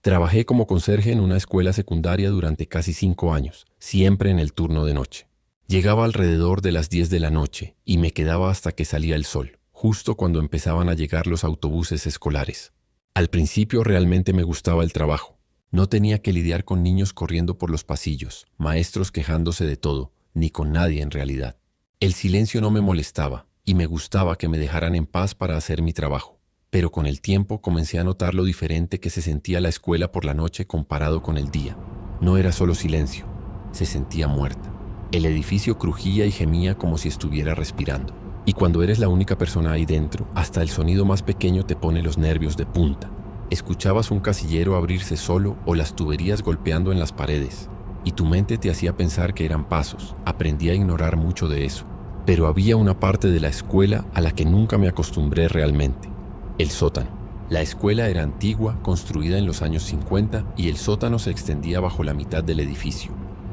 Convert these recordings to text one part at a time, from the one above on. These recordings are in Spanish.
Trabajé como conserje en una escuela secundaria durante casi 5 años, siempre en el turno de noche. Llegaba alrededor de las 10 de la noche y me quedaba hasta que salía el sol, justo cuando empezaban a llegar los autobuses escolares. Al principio realmente me gustaba el trabajo. No tenía que lidiar con niños corriendo por los pasillos, maestros quejándose de todo, ni con nadie en realidad. El silencio no me molestaba y me gustaba que me dejaran en paz para hacer mi trabajo. Pero con el tiempo comencé a notar lo diferente que se sentía la escuela por la noche comparado con el día. No era solo silencio, se sentía muerta. El edificio crujía y gemía como si estuviera respirando. Y cuando eres la única persona ahí dentro, hasta el sonido más pequeño te pone los nervios de punta. Escuchabas un casillero abrirse solo o las tuberías golpeando en las paredes, y tu mente te hacía pensar que eran pasos. Aprendí a ignorar mucho de eso. Pero había una parte de la escuela a la que nunca me acostumbré realmente: el sótano. La escuela era antigua, construida en los años 50, y el sótano se extendía bajo la mitad del edificio.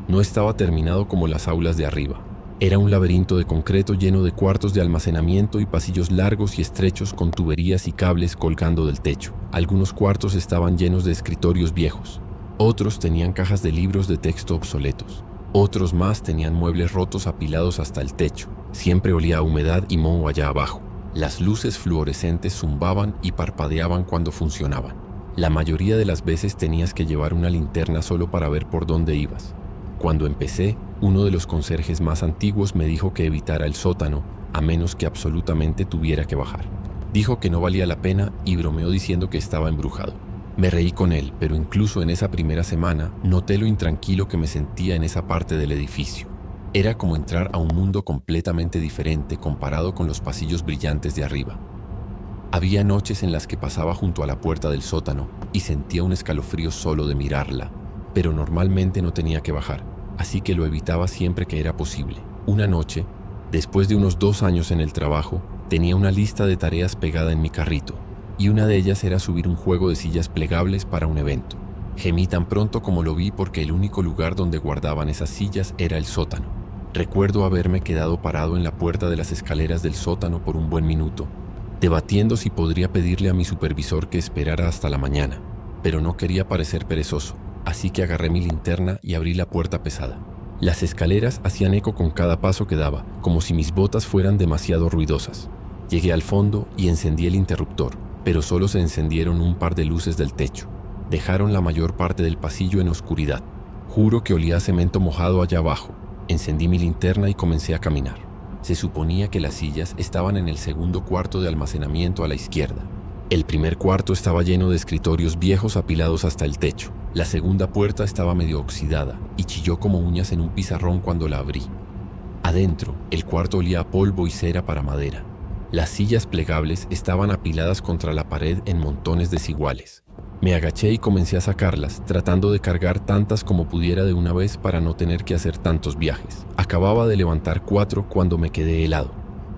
No estaba terminado como las aulas de arriba. Era un laberinto de concreto lleno de cuartos de almacenamiento y pasillos largos y estrechos con tuberías y cables colgando del techo. Algunos cuartos estaban llenos de escritorios viejos. Otros tenían cajas de libros de texto obsoletos. Otros más tenían muebles rotos apilados hasta el techo. Siempre olía a humedad y moho allá abajo. Las luces fluorescentes zumbaban y parpadeaban cuando funcionaban. La mayoría de las veces tenías que llevar una linterna solo para ver por dónde ibas. Cuando empecé, uno de los conserjes más antiguos me dijo que evitara el sótano, a menos que absolutamente tuviera que bajar. Dijo que no valía la pena y bromeó diciendo que estaba embrujado. Me reí con él, pero incluso en esa primera semana noté lo intranquilo que me sentía en esa parte del edificio. Era como entrar a un mundo completamente diferente comparado con los pasillos brillantes de arriba. Había noches en las que pasaba junto a la puerta del sótano y sentía un escalofrío solo de mirarla, pero normalmente no tenía que bajar, así que lo evitaba siempre que era posible. Una noche, después de unos 2 años en el trabajo, tenía una lista de tareas pegada en mi carrito, y una de ellas era subir un juego de sillas plegables para un evento. Gemí tan pronto como lo vi porque el único lugar donde guardaban esas sillas era el sótano. Recuerdo haberme quedado parado en la puerta de las escaleras del sótano por un buen minuto, debatiendo si podría pedirle a mi supervisor que esperara hasta la mañana, pero no quería parecer perezoso, así que agarré mi linterna y abrí la puerta pesada. Las escaleras hacían eco con cada paso que daba, como si mis botas fueran demasiado ruidosas. Llegué al fondo y encendí el interruptor, pero solo se encendieron un par de luces del techo. Dejaron la mayor parte del pasillo en oscuridad. Juro que olía a cemento mojado allá abajo. Encendí mi linterna y comencé a caminar. Se suponía que las sillas estaban en el segundo cuarto de almacenamiento a la izquierda. El primer cuarto estaba lleno de escritorios viejos apilados hasta el techo. La segunda puerta estaba medio oxidada y chilló como uñas en un pizarrón cuando la abrí. Adentro, el cuarto olía a polvo y cera para madera. Las sillas plegables estaban apiladas contra la pared en montones desiguales. Me agaché y comencé a sacarlas, tratando de cargar tantas como pudiera de una vez para no tener que hacer tantos viajes. Acababa de levantar 4 cuando me quedé helado.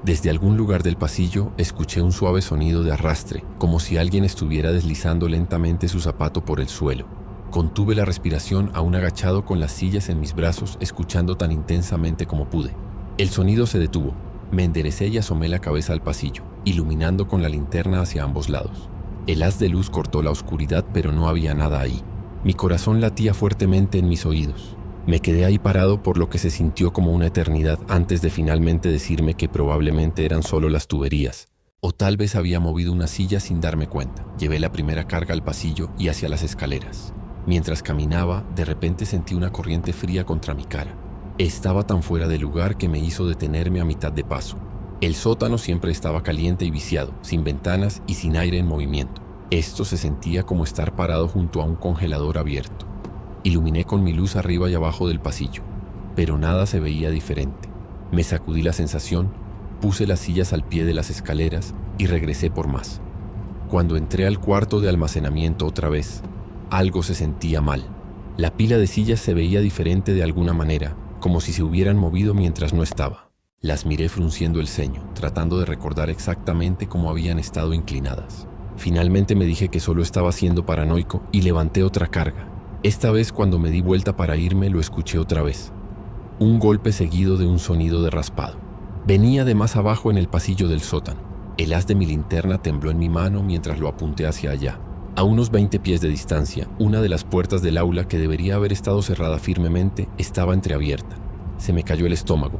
Desde algún lugar del pasillo escuché un suave sonido de arrastre, como si alguien estuviera deslizando lentamente su zapato por el suelo. Contuve la respiración aún agachado con las sillas en mis brazos, escuchando tan intensamente como pude. El sonido se detuvo. Me enderecé y asomé la cabeza al pasillo, iluminando con la linterna hacia ambos lados. El haz de luz cortó la oscuridad, pero no había nada ahí. Mi corazón latía fuertemente en mis oídos. Me quedé ahí parado por lo que se sintió como una eternidad antes de finalmente decirme que probablemente eran solo las tuberías. O tal vez había movido una silla sin darme cuenta. Llevé la primera carga al pasillo y hacia las escaleras. Mientras caminaba, de repente sentí una corriente fría contra mi cara. Estaba tan fuera de lugar que me hizo detenerme a mitad de paso. El sótano siempre estaba caliente y viciado, sin ventanas y sin aire en movimiento. Esto se sentía como estar parado junto a un congelador abierto. Iluminé con mi luz arriba y abajo del pasillo, pero nada se veía diferente. Me sacudí la sensación, puse las sillas al pie de las escaleras y regresé por más. Cuando entré al cuarto de almacenamiento otra vez, algo se sentía mal. La pila de sillas se veía diferente de alguna manera, como si se hubieran movido mientras no estaba. Las miré frunciendo el ceño, tratando de recordar exactamente cómo habían estado inclinadas. Finalmente me dije que solo estaba siendo paranoico y levanté otra carga. Esta vez, cuando me di vuelta para irme, lo escuché otra vez. Un golpe seguido de un sonido de raspado. Venía de más abajo en el pasillo del sótano. El haz de mi linterna tembló en mi mano mientras lo apunté hacia allá. A unos 20 pies de distancia, una de las puertas del aula que debería haber estado cerrada firmemente estaba entreabierta. Se me cayó el estómago.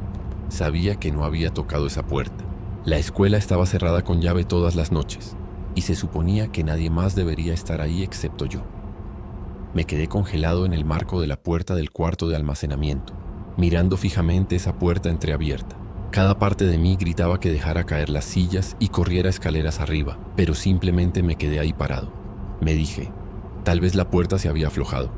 Sabía que no había tocado esa puerta. La escuela estaba cerrada con llave todas las noches, y se suponía que nadie más debería estar ahí excepto yo. Me quedé congelado en el marco de la puerta del cuarto de almacenamiento, mirando fijamente esa puerta entreabierta. Cada parte de mí gritaba que dejara caer las sillas y corriera escaleras arriba, pero simplemente me quedé ahí parado. Me dije, tal vez la puerta se había aflojado,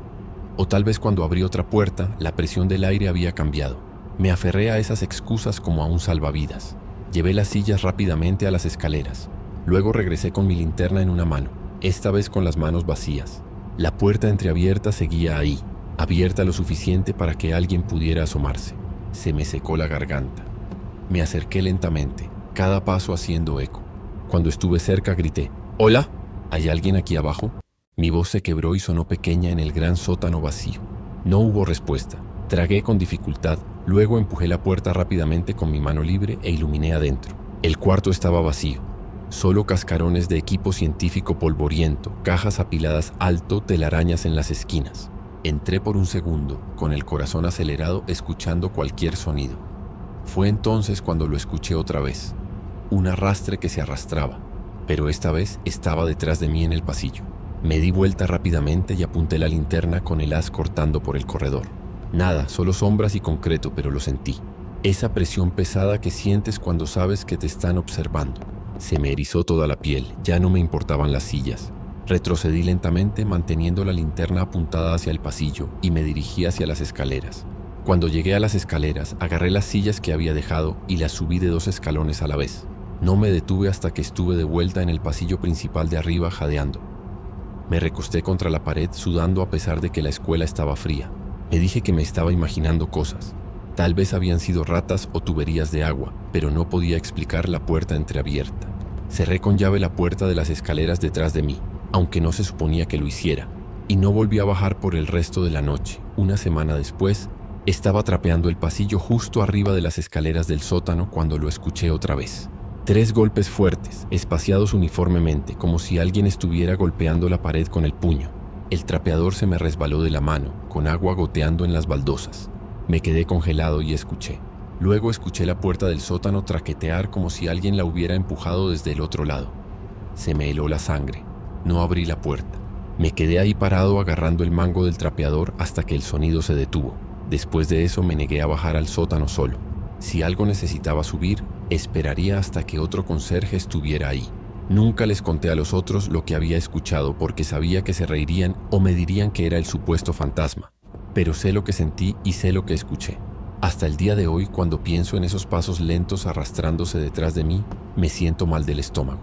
o tal vez cuando abrí otra puerta, la presión del aire había cambiado. Me aferré a esas excusas como a un salvavidas. Llevé las sillas rápidamente a las escaleras. Luego regresé con mi linterna en una mano, esta vez con las manos vacías. La puerta entreabierta seguía ahí, abierta lo suficiente para que alguien pudiera asomarse. Se me secó la garganta. Me acerqué lentamente, cada paso haciendo eco. Cuando estuve cerca grité, «¿Hola? ¿Hay alguien aquí abajo?» Mi voz se quebró y sonó pequeña en el gran sótano vacío. No hubo respuesta. Tragué con dificultad, luego empujé la puerta rápidamente con mi mano libre e iluminé adentro. El cuarto estaba vacío. Solo cascarones de equipo científico polvoriento, cajas apiladas alto, telarañas en las esquinas. Entré por un segundo, con el corazón acelerado, escuchando cualquier sonido. Fue entonces cuando lo escuché otra vez. Un arrastre que se arrastraba, pero esta vez estaba detrás de mí en el pasillo. Me di vuelta rápidamente y apunté la linterna con el haz cortando por el corredor. Nada, solo sombras y concreto, pero lo sentí. Esa presión pesada que sientes cuando sabes que te están observando. Se me erizó toda la piel, ya no me importaban las sillas. Retrocedí lentamente manteniendo la linterna apuntada hacia el pasillo y me dirigí hacia las escaleras. Cuando llegué a las escaleras, agarré las sillas que había dejado y las subí de 2 escalones a la vez. No me detuve hasta que estuve de vuelta en el pasillo principal de arriba jadeando. Me recosté contra la pared sudando a pesar de que la escuela estaba fría. Me dije que me estaba imaginando cosas. Tal vez habían sido ratas o tuberías de agua, pero no podía explicar la puerta entreabierta. Cerré con llave la puerta de las escaleras detrás de mí, aunque no se suponía que lo hiciera, y no volví a bajar por el resto de la noche. Una semana después, estaba trapeando el pasillo justo arriba de las escaleras del sótano cuando lo escuché otra vez. 3 golpes fuertes, espaciados uniformemente, como si alguien estuviera golpeando la pared con el puño. El trapeador se me resbaló de la mano, con agua goteando en las baldosas. Me quedé congelado y escuché. Luego escuché la puerta del sótano traquetear como si alguien la hubiera empujado desde el otro lado. Se me heló la sangre. No abrí la puerta. Me quedé ahí parado agarrando el mango del trapeador hasta que el sonido se detuvo. Después de eso me negué a bajar al sótano solo. Si algo necesitaba subir, esperaría hasta que otro conserje estuviera ahí. Nunca les conté a los otros lo que había escuchado porque sabía que se reirían o me dirían que era el supuesto fantasma. Pero sé lo que sentí y sé lo que escuché. Hasta el día de hoy, cuando pienso en esos pasos lentos arrastrándose detrás de mí, me siento mal del estómago.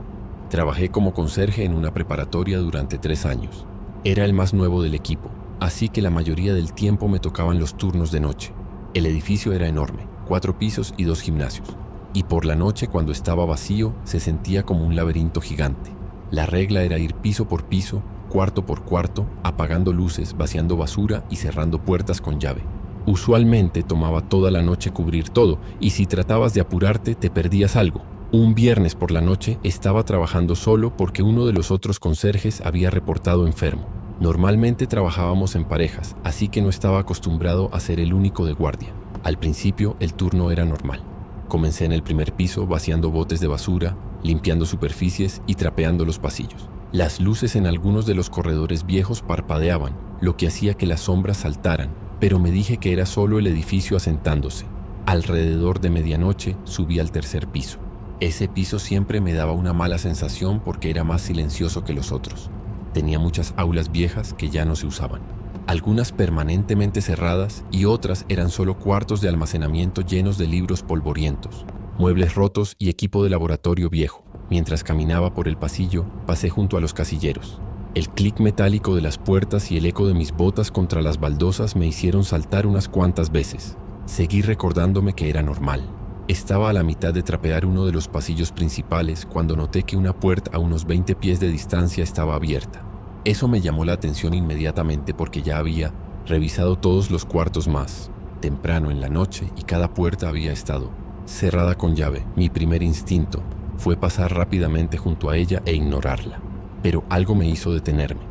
Trabajé como conserje en una preparatoria durante 3 años. Era el más nuevo del equipo, así que la mayoría del tiempo me tocaban los turnos de noche. El edificio era enorme, 4 pisos y 2 gimnasios. Y por la noche, cuando estaba vacío, se sentía como un laberinto gigante. La regla era ir piso por piso, cuarto por cuarto, apagando luces, vaciando basura y cerrando puertas con llave. Usualmente tomaba toda la noche cubrir todo, y si tratabas de apurarte, te perdías algo. Un viernes por la noche estaba trabajando solo porque uno de los otros conserjes había reportado enfermo. Normalmente trabajábamos en parejas, así que no estaba acostumbrado a ser el único de guardia. Al principio, el turno era normal. Comencé en el primer piso vaciando botes de basura, limpiando superficies y trapeando los pasillos. Las luces en algunos de los corredores viejos parpadeaban, lo que hacía que las sombras saltaran, pero me dije que era solo el edificio asentándose. Alrededor de medianoche subí al 3er piso. Ese piso siempre me daba una mala sensación porque era más silencioso que los otros. Tenía muchas aulas viejas que ya no se usaban. Algunas permanentemente cerradas y otras eran solo cuartos de almacenamiento llenos de libros polvorientos, muebles rotos y equipo de laboratorio viejo. Mientras caminaba por el pasillo, pasé junto a los casilleros. El clic metálico de las puertas y el eco de mis botas contra las baldosas me hicieron saltar unas cuantas veces. Seguí recordándome que era normal. Estaba a la mitad de trapear uno de los pasillos principales cuando noté que una puerta a unos 20 pies de distancia estaba abierta. Eso me llamó la atención inmediatamente porque ya había revisado todos los cuartos más temprano en la noche y cada puerta había estado cerrada con llave. Mi primer instinto fue pasar rápidamente junto a ella e ignorarla. pero algo me hizo detenerme.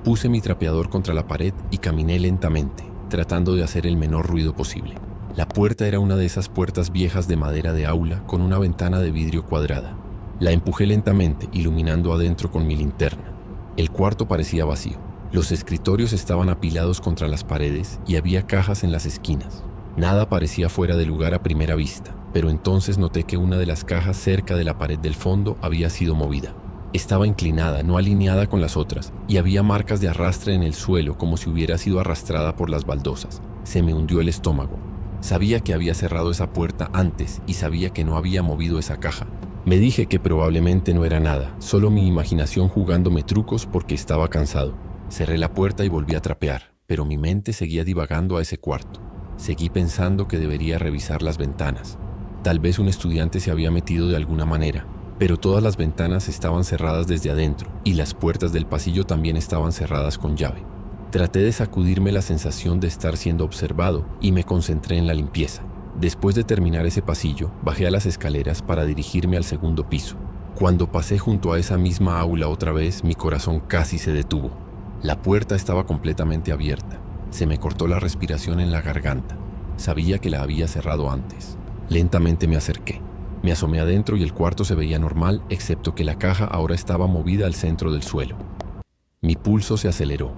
Puse mi trapeador contra la pared y caminé lentamente, tratando de hacer el menor ruido posible. La puerta era una de esas puertas viejas de madera de aula con una ventana de vidrio cuadrada. La empujé lentamente, iluminando adentro con mi linterna. El cuarto parecía vacío. Los escritorios estaban apilados contra las paredes y había cajas en las esquinas. Nada parecía fuera de lugar a primera vista, pero entonces noté que una de las cajas cerca de la pared del fondo había sido movida. Estaba inclinada, no alineada con las otras, y había marcas de arrastre en el suelo como si hubiera sido arrastrada por las baldosas. Se me hundió el estómago. Sabía que había cerrado esa puerta antes y sabía que no había movido esa caja. Me dije que probablemente no era nada, solo mi imaginación jugándome trucos porque estaba cansado. Cerré la puerta y volví a trapear, pero mi mente seguía divagando a ese cuarto. Seguí pensando que debería revisar las ventanas. Tal vez un estudiante se había metido de alguna manera, pero todas las ventanas estaban cerradas desde adentro y las puertas del pasillo también estaban cerradas con llave. Traté de sacudirme la sensación de estar siendo observado y me concentré en la limpieza. Después de terminar ese pasillo, bajé a las escaleras para dirigirme al segundo piso. Cuando pasé junto a esa misma aula otra vez, mi corazón casi se detuvo. La puerta estaba completamente abierta. Se me cortó la respiración en la garganta. Sabía que la había cerrado antes. Lentamente me acerqué. Me asomé adentro y el cuarto se veía normal, excepto que la caja ahora estaba movida al centro del suelo. Mi pulso se aceleró.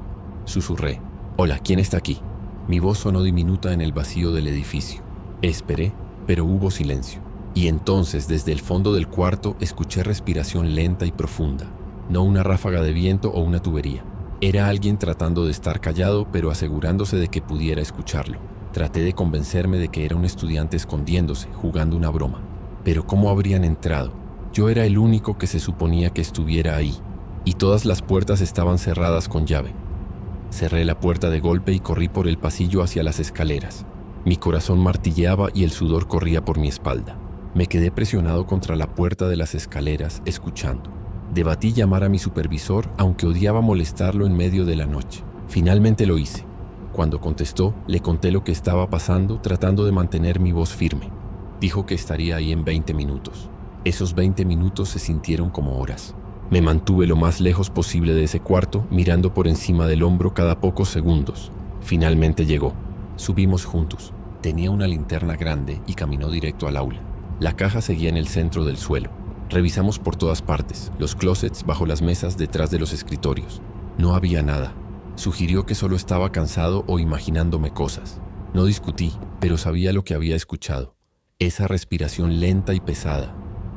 Susurré: «Hola, ¿quién está aquí?». Mi voz sonó diminuta en el vacío del edificio. Esperé, pero hubo silencio. Y entonces, desde el fondo del cuarto, escuché respiración lenta y profunda. No una ráfaga de viento o una tubería. Era alguien tratando de estar callado, pero asegurándose de que pudiera escucharlo. Traté de convencerme de que era un estudiante escondiéndose, jugando una broma. Pero ¿cómo habrían entrado? Yo era el único que se suponía que estuviera ahí, y todas las puertas estaban cerradas con llave. Cerré la puerta de golpe y corrí por el pasillo hacia las escaleras. Mi corazón martilleaba y el sudor corría por mi espalda. Me quedé presionado contra la puerta de las escaleras, escuchando. Debatí llamar a mi supervisor, aunque odiaba molestarlo en medio de la noche. Finalmente lo hice. Cuando contestó, le conté lo que estaba pasando, tratando de mantener mi voz firme. Dijo que estaría ahí en 20 minutos. Esos 20 minutos se sintieron como horas. Me mantuve lo más lejos posible de ese cuarto, mirando por encima del hombro cada pocos segundos. Finalmente llegó. Subimos juntos. Tenía una linterna grande y caminó directo al aula. La caja seguía en el centro del suelo. Revisamos por todas partes, los closets, bajo las mesas, detrás de los escritorios. No había nada. Sugirió que solo estaba cansado o imaginándome cosas. No discutí, pero sabía lo que había escuchado. Esa respiración lenta y pesada.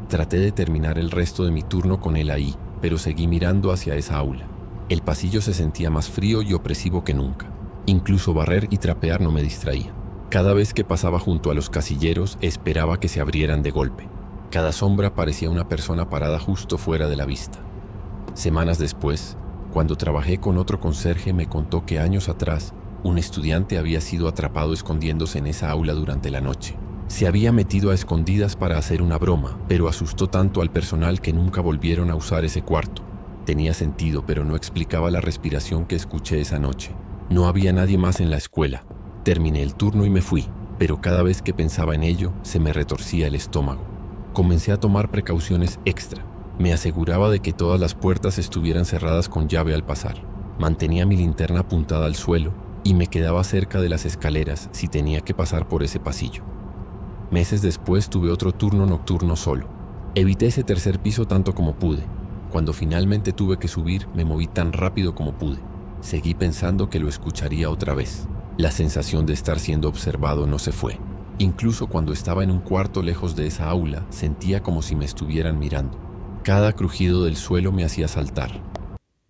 Traté de terminar el resto de mi turno con él ahí, pero seguí mirando hacia esa aula. El pasillo se sentía más frío y opresivo que nunca. Incluso barrer y trapear no me distraía. Cada vez que pasaba junto a los casilleros, esperaba que se abrieran de golpe. Cada sombra parecía una persona parada justo fuera de la vista. Semanas después, cuando trabajé con otro conserje, me contó que años atrás, un estudiante había sido atrapado escondiéndose en esa aula durante la noche. Se había metido a escondidas para hacer una broma, pero asustó tanto al personal que nunca volvieron a usar ese cuarto. Tenía sentido, pero no explicaba la respiración que escuché esa noche. No había nadie más en la escuela. Terminé el turno y me fui, pero cada vez que pensaba en ello, se me retorcía el estómago. Comencé a tomar precauciones extra. Me aseguraba de que todas las puertas estuvieran cerradas con llave al pasar. Mantenía mi linterna apuntada al suelo y me quedaba cerca de las escaleras si tenía que pasar por ese pasillo. Meses después tuve otro turno nocturno solo. Evité ese tercer piso tanto como pude. Cuando finalmente tuve que subir, me moví tan rápido como pude. Seguí pensando que lo escucharía otra vez. La sensación de estar siendo observado no se fue. Incluso cuando estaba en un cuarto lejos de esa aula, sentía como si me estuvieran mirando. Cada crujido del suelo me hacía saltar.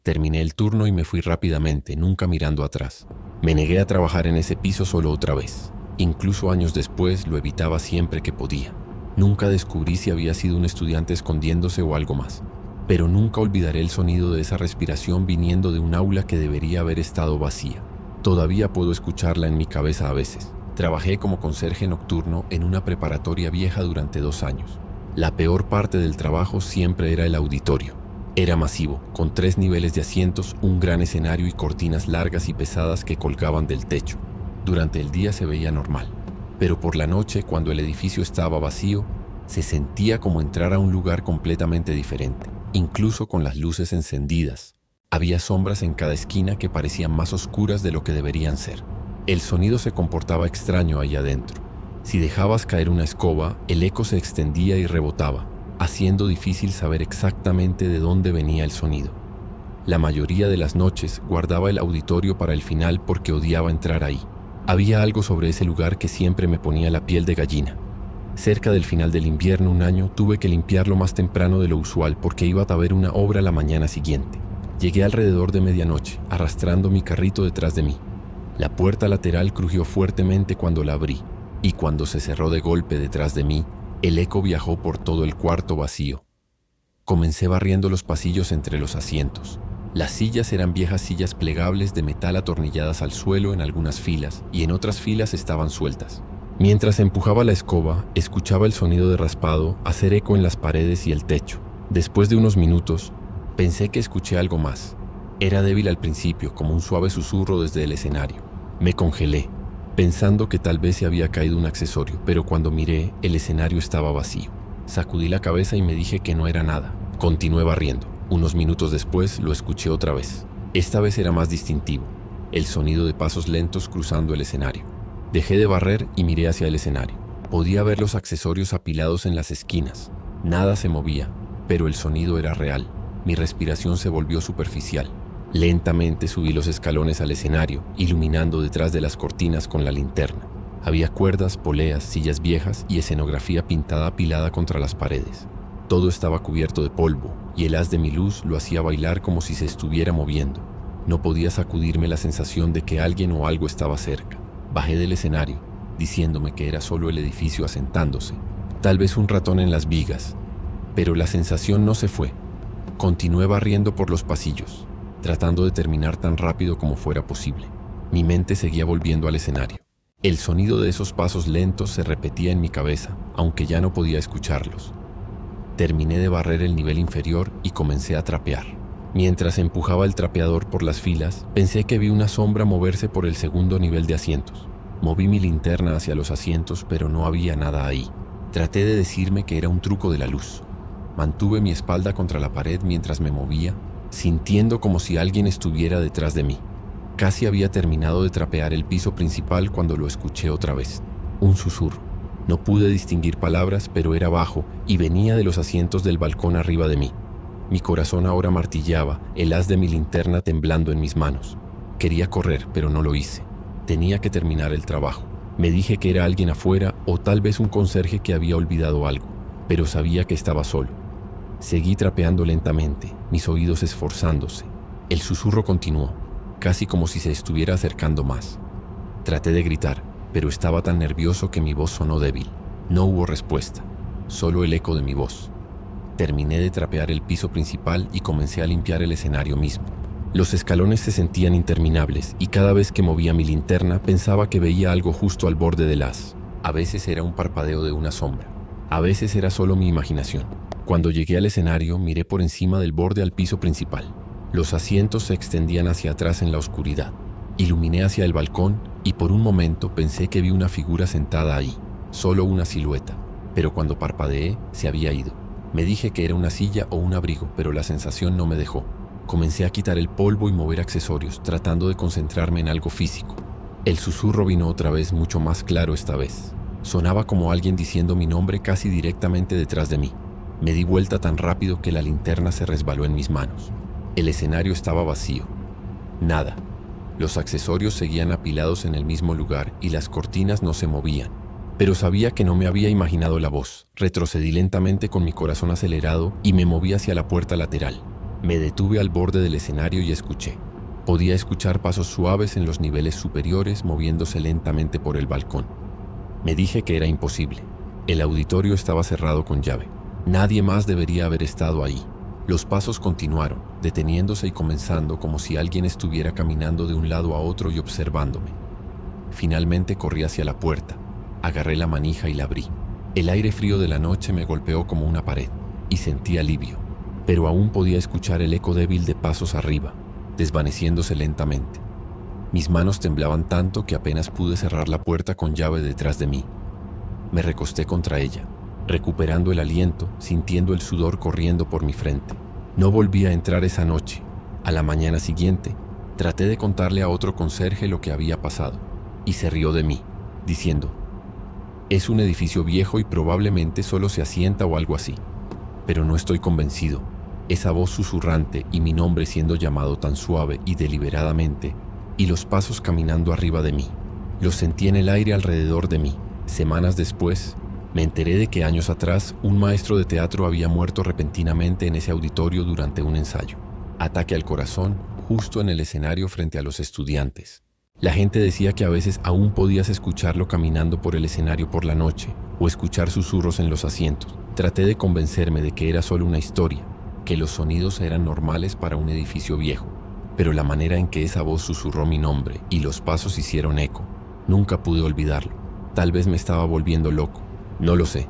Terminé el turno y me fui rápidamente, nunca mirando atrás. Me negué a trabajar en ese piso solo otra vez. Incluso años después lo evitaba siempre que podía. Nunca descubrí si había sido un estudiante escondiéndose o algo más. Pero nunca olvidaré el sonido de esa respiración viniendo de un aula que debería haber estado vacía. Todavía puedo escucharla en mi cabeza a veces. Trabajé como conserje nocturno en una preparatoria vieja durante 2 años. La peor parte del trabajo siempre era el auditorio. Era masivo, con 3 niveles de asientos, un gran escenario y cortinas largas y pesadas que colgaban del techo. Durante el día se veía normal, pero por la noche, cuando el edificio estaba vacío, se sentía como entrar a un lugar completamente diferente. incluso con las luces encendidas. Había sombras en cada esquina que parecían más oscuras de lo que deberían ser. El sonido se comportaba extraño ahí adentro. Si dejabas caer una escoba, el eco se extendía y rebotaba, haciendo difícil saber exactamente de dónde venía el sonido. La mayoría de las noches guardaba el auditorio para el final porque odiaba entrar ahí. Había algo sobre ese lugar que siempre me ponía la piel de gallina. Cerca del final del invierno un año tuve que limpiarlo más temprano de lo usual porque iba a ver una obra la mañana siguiente. Llegué alrededor de medianoche, arrastrando mi carrito detrás de mí. La puerta lateral crujió fuertemente cuando la abrí, y cuando se cerró de golpe detrás de mí, el eco viajó por todo el cuarto vacío. Comencé barriendo los pasillos entre los asientos. Las sillas eran viejas sillas plegables de metal atornilladas al suelo en algunas filas, y en otras filas estaban sueltas. Mientras empujaba la escoba, escuchaba el sonido de raspado hacer eco en las paredes y el techo. Después de unos minutos, pensé que escuché algo más. Era débil al principio, como un suave susurro desde el escenario. Me congelé, pensando que tal vez se había caído un accesorio, pero cuando miré, el escenario estaba vacío. Sacudí la cabeza y me dije que no era nada. Continué barriendo. Unos minutos después lo escuché otra vez. Esta vez era más distintivo, el sonido de pasos lentos cruzando el escenario. Dejé de barrer y miré hacia el escenario. Podía ver los accesorios apilados en las esquinas. Nada se movía, pero el sonido era real. Mi respiración se volvió superficial. Lentamente subí los escalones al escenario, iluminando detrás de las cortinas con la linterna. Había cuerdas, poleas, sillas viejas y escenografía pintada apilada contra las paredes. Todo estaba cubierto de polvo, y el haz de mi luz lo hacía bailar como si se estuviera moviendo. No podía sacudirme la sensación de que alguien o algo estaba cerca. Bajé del escenario, diciéndome que era solo el edificio asentándose. Tal vez un ratón en las vigas. Pero la sensación no se fue. Continué barriendo por los pasillos, tratando de terminar tan rápido como fuera posible. Mi mente seguía volviendo al escenario. El sonido de esos pasos lentos se repetía en mi cabeza, aunque ya no podía escucharlos. Terminé de barrer el nivel inferior y comencé a trapear. Mientras empujaba el trapeador por las filas, pensé que vi una sombra moverse por el segundo nivel de asientos. Moví mi linterna hacia los asientos, pero no había nada ahí. Traté de decirme que era un truco de la luz. Mantuve mi espalda contra la pared mientras me movía, sintiendo como si alguien estuviera detrás de mí. Casi había terminado de trapear el piso principal cuando lo escuché otra vez. Un susurro. No pude distinguir palabras, pero era bajo y venía de los asientos del balcón arriba de mí. Mi corazón ahora martillaba, el haz de mi linterna temblando en mis manos. Quería correr, pero no lo hice. Tenía que terminar el trabajo. Me dije que era alguien afuera o tal vez un conserje que había olvidado algo, pero sabía que estaba solo. Seguí trapeando lentamente, mis oídos esforzándose. El susurro continuó, casi como si se estuviera acercando más. Traté de gritar, pero estaba tan nervioso que mi voz sonó débil. No hubo respuesta, solo el eco de mi voz. Terminé de trapear el piso principal y comencé a limpiar el escenario mismo. Los escalones se sentían interminables y cada vez que movía mi linterna pensaba que veía algo justo al borde del haz. A veces era un parpadeo de una sombra, a veces era solo mi imaginación. Cuando llegué al escenario, miré por encima del borde al piso principal. Los asientos se extendían hacia atrás en la oscuridad. Iluminé hacia el balcón y por un momento pensé que vi una figura sentada ahí, solo una silueta, pero cuando parpadeé se había ido. Me dije que era una silla o un abrigo, pero la sensación no me dejó. Comencé a quitar el polvo y mover accesorios, tratando de concentrarme en algo físico. El susurro vino otra vez mucho más claro esta vez. Sonaba como alguien diciendo mi nombre casi directamente detrás de mí. Me di vuelta tan rápido que la linterna se resbaló en mis manos. El escenario estaba vacío. Nada. Los accesorios seguían apilados en el mismo lugar y las cortinas no se movían. Pero sabía que no me había imaginado la voz. Retrocedí lentamente con mi corazón acelerado y me moví hacia la puerta lateral. Me detuve al borde del escenario y escuché. Podía escuchar pasos suaves en los niveles superiores moviéndose lentamente por el balcón. Me dije que era imposible. El auditorio estaba cerrado con llave. Nadie más debería haber estado ahí. Los pasos continuaron, deteniéndose y comenzando como si alguien estuviera caminando de un lado a otro y observándome. Finalmente corrí hacia la puerta. Agarré la manija y la abrí. El aire frío de la noche me golpeó como una pared y sentí alivio, pero aún podía escuchar el eco débil de pasos arriba, desvaneciéndose lentamente. Mis manos temblaban tanto que apenas pude cerrar la puerta con llave detrás de mí. Me recosté contra ella, recuperando el aliento, sintiendo el sudor corriendo por mi frente. No volví a entrar esa noche. A la mañana siguiente, traté de contarle a otro conserje lo que había pasado, y se rió de mí, diciendo: «Es un edificio viejo y probablemente solo se asienta o algo así. Pero no estoy convencido. Esa voz susurrante y mi nombre siendo llamado tan suave y deliberadamente, y los pasos caminando arriba de mí. Los sentí en el aire alrededor de mí. Semanas después, me enteré de que años atrás un maestro de teatro había muerto repentinamente en ese auditorio durante un ensayo. Ataque al corazón, justo en el escenario frente a los estudiantes. La gente decía que a veces aún podías escucharlo caminando por el escenario por la noche o escuchar susurros en los asientos. Traté de convencerme de que era solo una historia, que los sonidos eran normales para un edificio viejo, pero la manera en que esa voz susurró mi nombre y los pasos hicieron eco, nunca pude olvidarlo. Tal vez me estaba volviendo loco, no lo sé.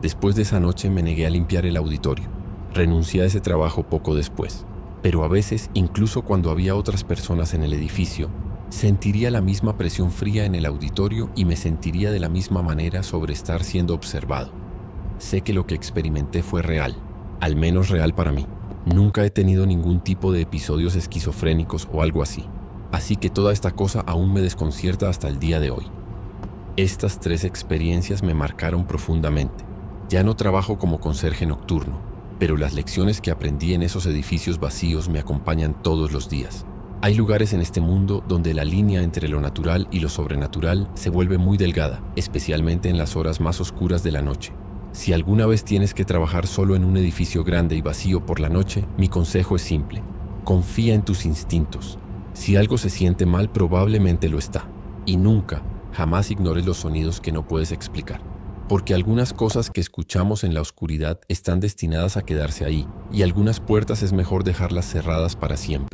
Después de esa noche me negué a limpiar el auditorio. Renuncié a ese trabajo poco después, pero a veces, incluso cuando había otras personas en el edificio, sentiría la misma presión fría en el auditorio y me sentiría de la misma manera sobre estar siendo observado. Sé que lo que experimenté fue real, al menos real para mí. Nunca he tenido ningún tipo de episodios esquizofrénicos o algo así, así que toda esta cosa aún me desconcierta hasta el día de hoy. Estas 3 experiencias me marcaron profundamente. Ya no trabajo como conserje nocturno, pero las lecciones que aprendí en esos edificios vacíos me acompañan todos los días. Hay lugares en este mundo donde la línea entre lo natural y lo sobrenatural se vuelve muy delgada, especialmente en las horas más oscuras de la noche. Si alguna vez tienes que trabajar solo en un edificio grande y vacío por la noche, mi consejo es simple: confía en tus instintos. Si algo se siente mal, probablemente lo está. Y nunca, jamás ignores los sonidos que no puedes explicar. Porque algunas cosas que escuchamos en la oscuridad están destinadas a quedarse ahí, y algunas puertas es mejor dejarlas cerradas para siempre.